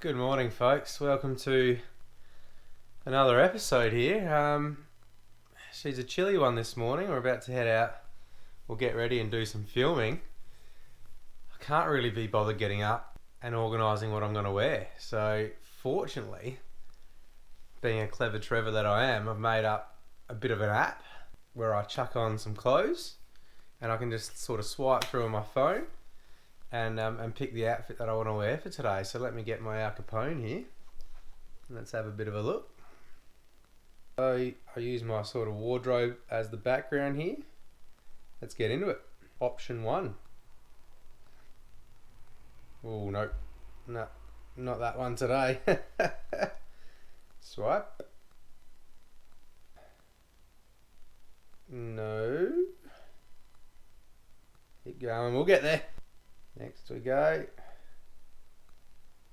Good morning, folks. Welcome to another episode here. She's a chilly one this morning. We're about to head out. We'll get ready and do some filming. I can't really be bothered getting up and organising what I'm going to wear. So, fortunately, being a clever Trevor that I am, I've made up a bit of an app where I chuck on some clothes and I can just sort of swipe through on my phone and pick the outfit that I want to wear for today. So let me get my Al Capone here. Let's have a bit of a look. I use my sort of wardrobe as the background here. Let's get into it. Option 1. Oh, no, not that one today. Swipe. No. Keep going, we'll get there. Next we go.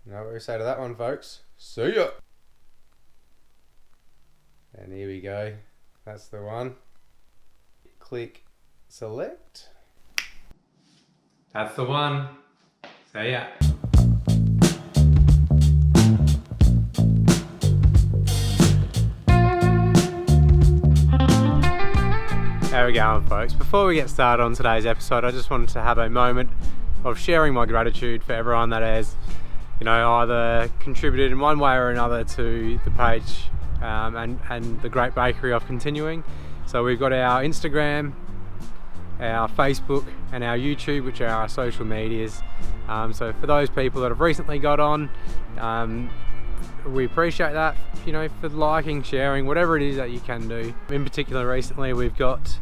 Know what we say to that one, folks. See ya! And here we go. That's the one. Click select. That's the one. See ya. How we going, folks? Before we get started on today's episode, I just wanted to have a moment of sharing my gratitude for everyone that has, either contributed in one way or another to the page and the great bakery of continuing. So we've got our Instagram, our Facebook and our YouTube, which are our social medias. So for those people that have recently got on, we appreciate that, for liking, sharing, whatever it is that you can do. In particular, recently we've got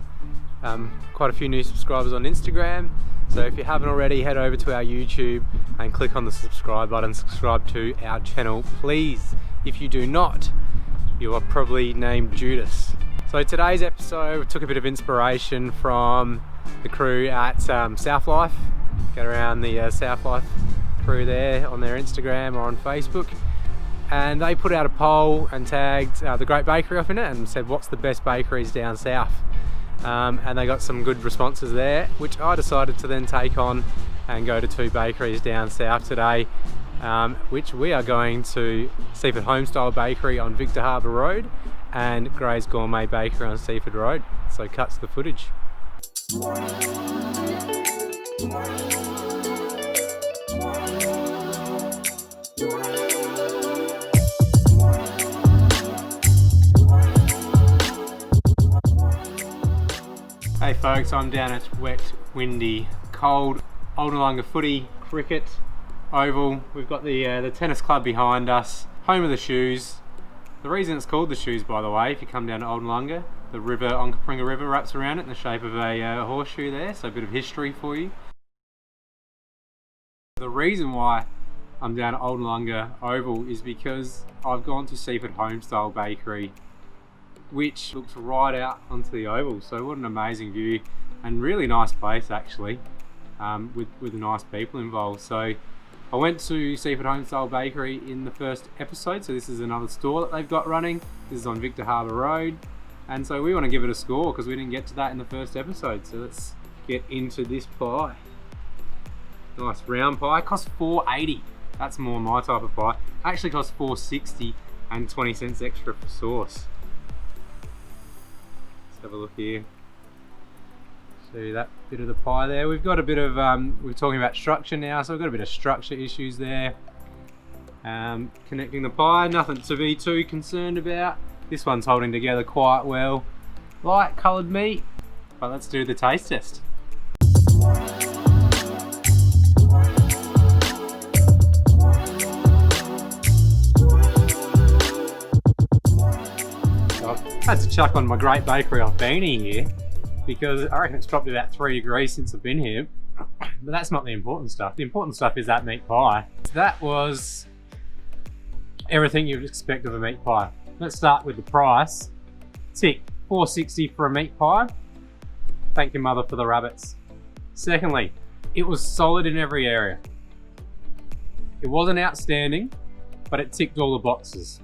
quite a few new subscribers on Instagram. So if you haven't already, head over to our YouTube and click on the subscribe button, subscribe to our channel, please. If you do not, you are probably named Judas. So today's episode took a bit of inspiration from the crew at South Life. Get around the South Life crew there on their Instagram or on Facebook. And they put out a poll and tagged the Great Bakery off in it and said, what's the best bakeries down south? And they got some good responses there, which I decided to then take on and go to 2 bakeries down south today, which we are going to Seaford Homestyle Bakery on Victor Harbour Road and Gray's Gourmet Bakery on Seaford Road. So cuts the footage. Hey folks, I'm down at wet, windy, cold Oldalunga Footy Cricket Oval. We've got the tennis club behind us, home of the shoes. The reason it's called the shoes, by the way, if you come down to Oldalunga, the river, Onkapringa River, wraps around it in the shape of a horseshoe there, so a bit of history for you. The reason why I'm down at Oldalunga Oval is because I've gone to Seaford Homestyle Bakery, which looks right out onto the oval. So what an amazing view and really nice place actually, with nice people involved. So I went to Seaford Homestyle Bakery in the first episode, so this is another store that they've got running. This is on Victor Harbour Road, and so we want to give it a score because we didn't get to that in the first episode. So let's get into this pie. Nice round pie, costs $4.80. That's more my type of pie. Actually costs $4.60 and 20 cents extra for sauce. Have a look here. See that bit of the pie there. We've got a bit of we're talking about structure now, so we've got a bit of structure issues there. Connecting the pie, nothing to be too concerned about. This one's holding together quite well. Light coloured meat. But let's do the taste test. I had to chuck on my Great Bakery off beanie here because I reckon it's dropped about 3 degrees since I've been here. But that's not the important stuff. The important stuff is that meat pie. That was everything you'd expect of a meat pie. Let's start with the price. Tick, $4.60 for a meat pie. Thank your mother for the rabbits. Secondly, it was solid in every area. It wasn't outstanding, but it ticked all the boxes.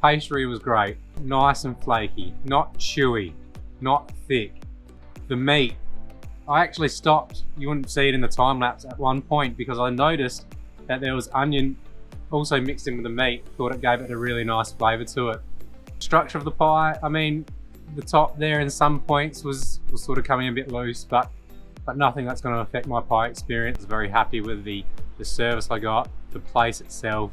Pastry was great, nice and flaky, not chewy, not thick. The meat, I actually stopped, you wouldn't see it in the time lapse at one point because I noticed that there was onion also mixed in with the meat, thought it gave it a really nice flavour to it. Structure of the pie, I mean, the top there in some points was sort of coming a bit loose, but nothing that's going to affect my pie experience. Very happy with the service I got, the place itself.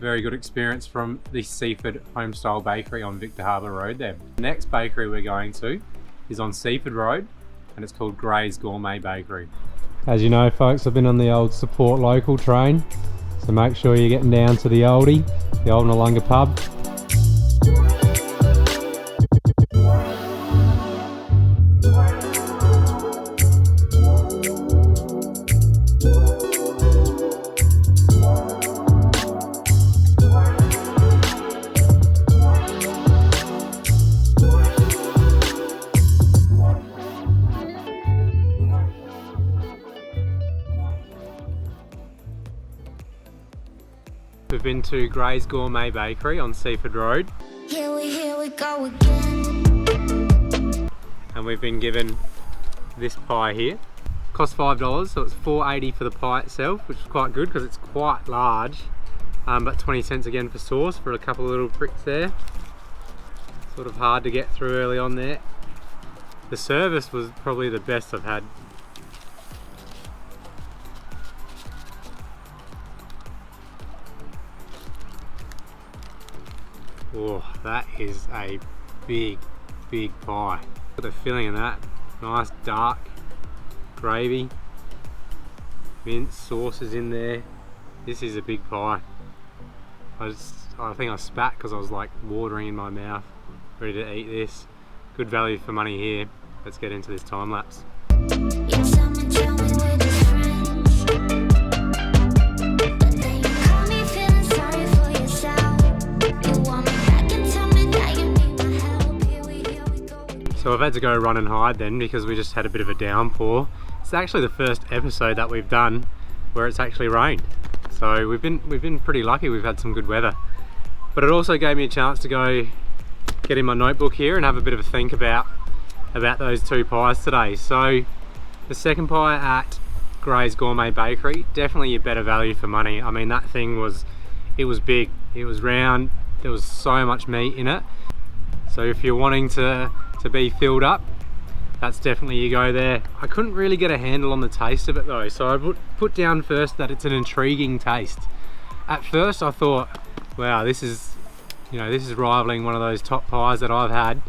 Very good experience from the Seaford Homestyle Bakery on Victor Harbour Road there. The next bakery we're going to is on Seaford Road, and it's called Gray's Gourmet Bakery. As you know, folks, I've been on the old support local train, so make sure you're getting down to the oldie, the old Nollunga pub. We've been to Gray's Gourmet Bakery on Seaford Road. Here we go again. And we've been given this pie here. Cost $5, so it's $4.80 for the pie itself, which is quite good because it's quite large. But 20 cents again for sauce for a couple of little pricks there. Sort of hard to get through early on there. The service was probably the best I've had. Oh, that is a big pie. Look at the filling in that. Nice dark gravy, mint sauces in there. This is a big pie. I think I spat because I was like watering in my mouth, ready to eat this. Good value for money here. Let's get into this time lapse. So I've had to go run and hide then because we just had a bit of a downpour. It's actually the first episode that we've done where it's actually rained. So we've been pretty lucky. We've had some good weather. But it also gave me a chance to go get in my notebook here and have a bit of a think about those two pies today. So the second pie at Gray's Gourmet Bakery, definitely a better value for money. I mean, that thing was big, it was round, there was so much meat in it. So if you're wanting to be filled up, that's definitely you go there. I couldn't really get a handle on the taste of it though, so I put down first that it's an intriguing taste. At first I thought, wow, this is rivaling one of those top pies that I've had.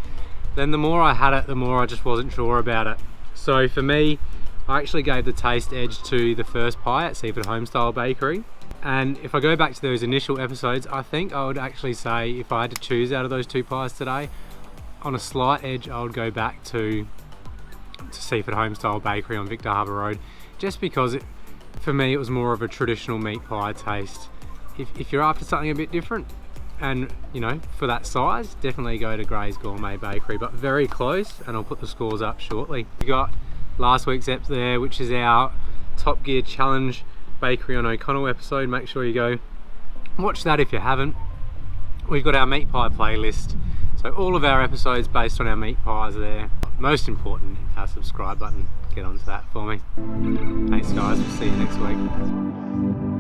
Then the more I had it, the more I just wasn't sure about it. So for me, I actually gave the taste edge to the first pie at Seaford Homestyle Bakery. And if I go back to those initial episodes, I think I would actually say if I had to choose out of those two pies today, on a slight edge, I would go back to Seaford Homestyle Bakery on Victor Harbour Road, just because for me it was more of a traditional meat pie taste. If you're after something a bit different, and for that size, definitely go to Gray's Gourmet Bakery, but very close, and I'll put the scores up shortly. We got last week's ep there, which is our Top Gear Challenge Bakery on O'Connell episode. Make sure you go watch that if you haven't. We've got our meat pie playlist, so all of our episodes based on our meat pies are there. Most important, our subscribe button. Get onto that for me. Thanks guys, we'll see you next week.